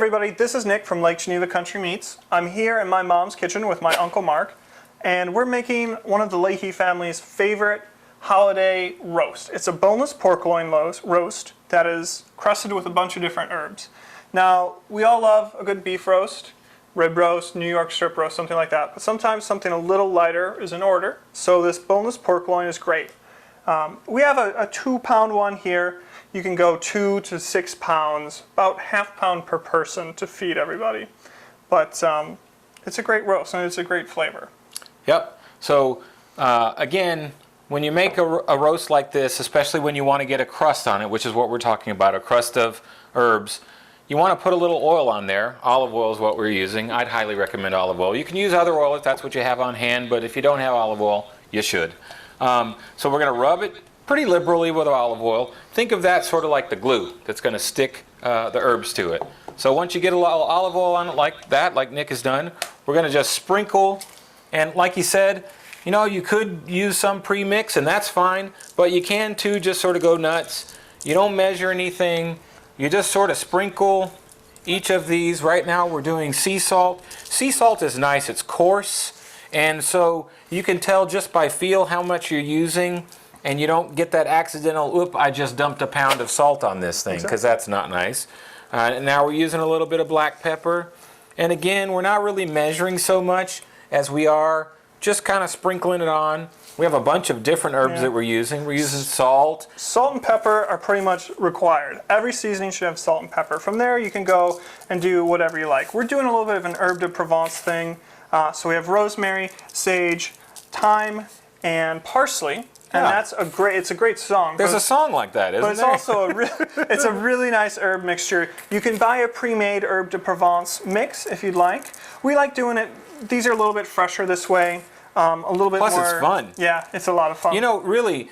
everybody, this is Nick from Lake Geneva Country Meats. I'm here in my mom's kitchen with my Uncle Mark, and we're making one of the Leahy family's favorite holiday roast. It's a boneless pork loin roast that is crusted with a bunch of different herbs. Now, we all love a good beef roast, rib roast, New York strip roast, something like that, but sometimes something a little lighter is in order, so this boneless pork loin is great. We have a 2-pound one here. You can go 2 to 6 pounds, about ½ pound per person to feed everybody. But it's a great roast and it's a great flavor. Yep. So again, when you make a roast like this, especially when you want to get a crust on it, which is what we're talking about, a crust of herbs, you want to put a little oil on there. Olive oil is what we're using. I'd highly recommend olive oil. You can use other oil if that's what you have on hand, but if you don't have olive oil, you should. So we're going to rub it pretty liberally with olive oil. Think of that sort of like the glue that's going to stick the herbs to it. So once you get a little olive oil on it like that, like Nick has done, we're going to just sprinkle. And like he said, you know, you could use some pre-mix and that's fine, but you can too just sort of go nuts. You don't measure anything. You just sort of sprinkle each of these. Right now we're doing sea salt. Sea salt is nice. It's coarse. And so you can tell just by feel how much you're using, and you don't get that accidental, oop, I just dumped a pound of salt on this thing, because that's not nice. And now we're using a little bit of black pepper. And again, we're not really measuring so much as we are just kind of sprinkling it on. We have a bunch of different herbs that we're using. We're using salt. Salt and pepper are pretty much required. Every seasoning should have salt and pepper. From there, you can go and do whatever you like. We're doing a little bit of an herb de Provence thing. So we have rosemary, sage, thyme, and parsley. And that's it's a great song. There's a song like that, isn't there? But it's also it's a really nice herb mixture. You can buy a pre-made herb de Provence mix if you'd like. We like doing it. These are a little bit fresher this way. A little bit more. Plus, it's fun. Yeah, it's a lot of fun. You know, really,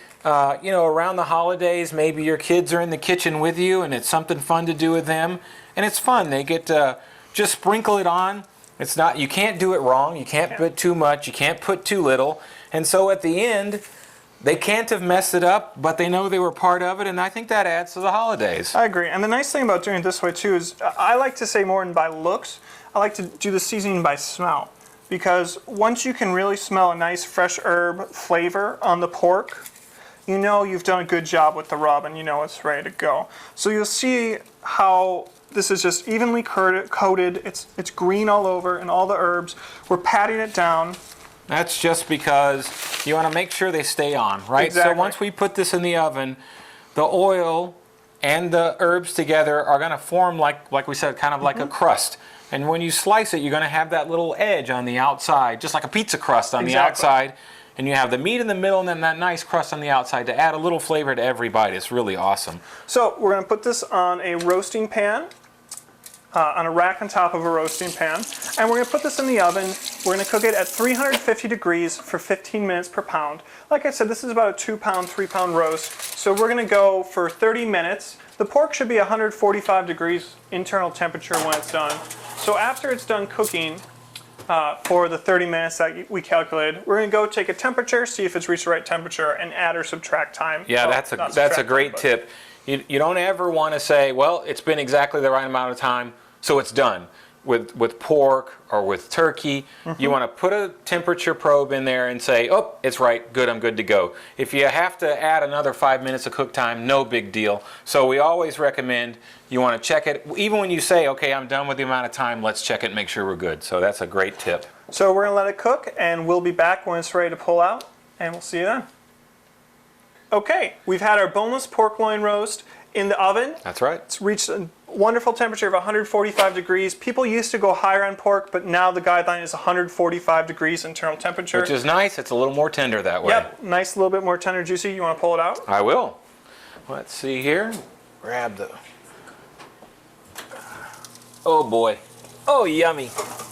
you know, around the holidays, maybe your kids are in the kitchen with you, and it's something fun to do with them, and it's fun. They get to just sprinkle it on. It's not. You can't do it wrong. You can't put too much. You can't put too little. And so at the end, they can't have messed it up, but they know they were part of it, and I think that adds to the holidays. I agree. And the nice thing about doing it this way, too, is I like to say more than by looks. I like to do the seasoning by smell. Because once you can really smell a nice fresh herb flavor on the pork, you know you've done a good job with the rub, and you know it's ready to go. So you'll see how this is just evenly coated. It's green all over and all the herbs. We're patting it down. That's just because you want to make sure they stay on, right? Exactly. So once we put this in the oven, the oil and the herbs together are going to form, like we said, kind of like a crust. And when you slice it, you're going to have that little edge on the outside, just like a pizza crust on the outside. And you have the meat in the middle and then that nice crust on the outside to add a little flavor to every bite. It's really awesome. So we're going to put this on a roasting pan, on a rack on top of a roasting pan. And we're going to put this in the oven. We're going to cook it at 350 degrees for 15 minutes per pound. Like I said, this is about a 2-pound, 3-pound roast. So we're going to go for 30 minutes. The pork should be 145 degrees internal temperature when it's done. So after it's done cooking for the 30 minutes that we calculated, we're going to go take a temperature, see if it's reached the right temperature, and add or subtract time. Yeah, well, that's a great tip. You don't ever want to say, well, it's been exactly the right amount of time, so it's done. With pork or with turkey, you want to put a temperature probe in there and say, oh, it's right, good, I'm good to go. If you have to add another 5 minutes of cook time, no big deal. So we always recommend you want to check it. Even when you say, okay, I'm done with the amount of time, let's check it and make sure we're good. So that's a great tip. So we're going to let it cook, and we'll be back when it's ready to pull out, and we'll see you then. Okay, we've had our boneless pork loin roast in the oven. That's right. It's reached a wonderful temperature of 145 degrees. People used to go higher on pork, but now the guideline is 145 degrees internal temperature. Which is nice. It's a little more tender that way. Yep, nice, a little bit more tender, juicy. You want to pull it out? I will. Let's see here. Grab the... Oh boy. Oh, yummy.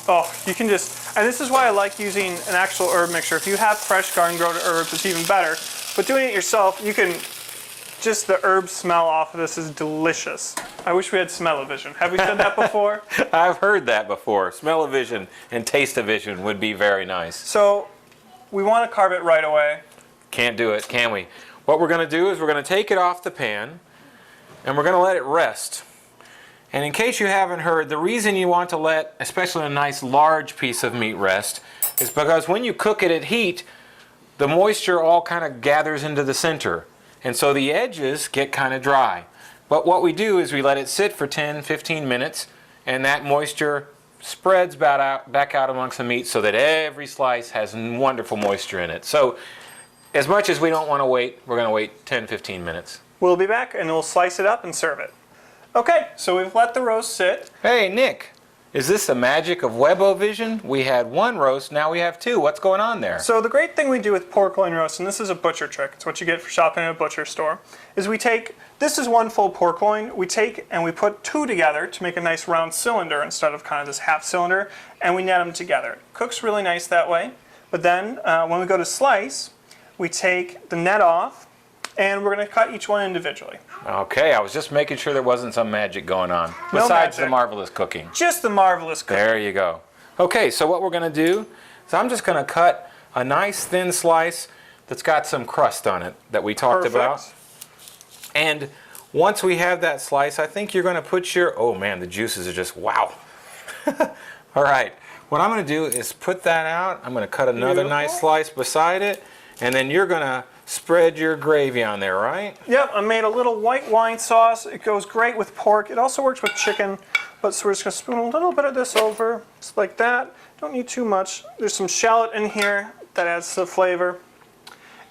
Oh, you can just... And this is why I like using an actual herb mixture. If you have fresh garden-grown herbs, it's even better. But doing it yourself, you can... Just the herb smell off of this is delicious. I wish we had smell-o-vision. Have we said that before? I've heard that before. Smell-o-vision and taste-o-vision would be very nice. So we want to carve it right away. Can't do it, can we? What we're going to do is we're going to take it off the pan and we're going to let it rest. And in case you haven't heard, the reason you want to let, especially a nice large piece of meat rest, is because when you cook it at heat, the moisture all kind of gathers into the center. And so the edges get kind of dry. But what we do is we let it sit for 10-15 minutes, and that moisture spreads back out amongst the meat so that every slice has wonderful moisture in it. So as much as we don't want to wait, we're going to wait 10-15 minutes. We'll be back and we'll slice it up and serve it. Okay, so we've let the roast sit. Hey, Nick, is this the magic of Webovision? We had one roast, now we have two. What's going on there? So the great thing we do with pork loin roast, and this is a butcher trick, it's what you get for shopping at a butcher store, is we take, this is one full pork loin, we take and we put two together to make a nice round cylinder instead of kind of this half cylinder, and we net them together. It cooks really nice that way, but then when we go to slice, we take the net off, and we're going to cut each one individually. Okay, I was just making sure there wasn't some magic going on, No besides magic. the marvelous cooking. Just the marvelous cooking. There you go. Okay, so what we're going to do is I'm just going to cut a nice thin slice that's got some crust on it that we talked about. And once we have that slice, I think you're going to put your, oh man, the juices are just, wow. All right, what I'm going to do is put that out. I'm going to cut another nice slice beside it, and then you're going to spread your gravy on there, right? Yep, I made a little white wine sauce. It goes great with pork. It also works with chicken, but so we're just going to spoon a little bit of this over, just like that. Don't need too much. There's some shallot in here that adds to the flavor.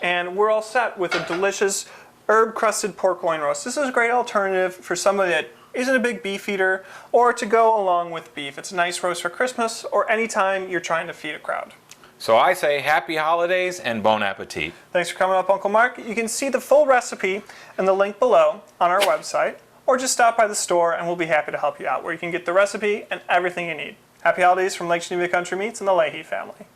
And we're all set with a delicious herb crusted pork loin roast. This is a great alternative for somebody that isn't a big beef eater or to go along with beef. It's a nice roast for Christmas or anytime you're trying to feed a crowd. So I say happy holidays and bon appetit. Thanks for coming up, Uncle Mark. You can see the full recipe and the link below on our website, or just stop by the store and we'll be happy to help you out, where you can get the recipe and everything you need. Happy holidays from Lake Geneva Country Meats and the Leahy family.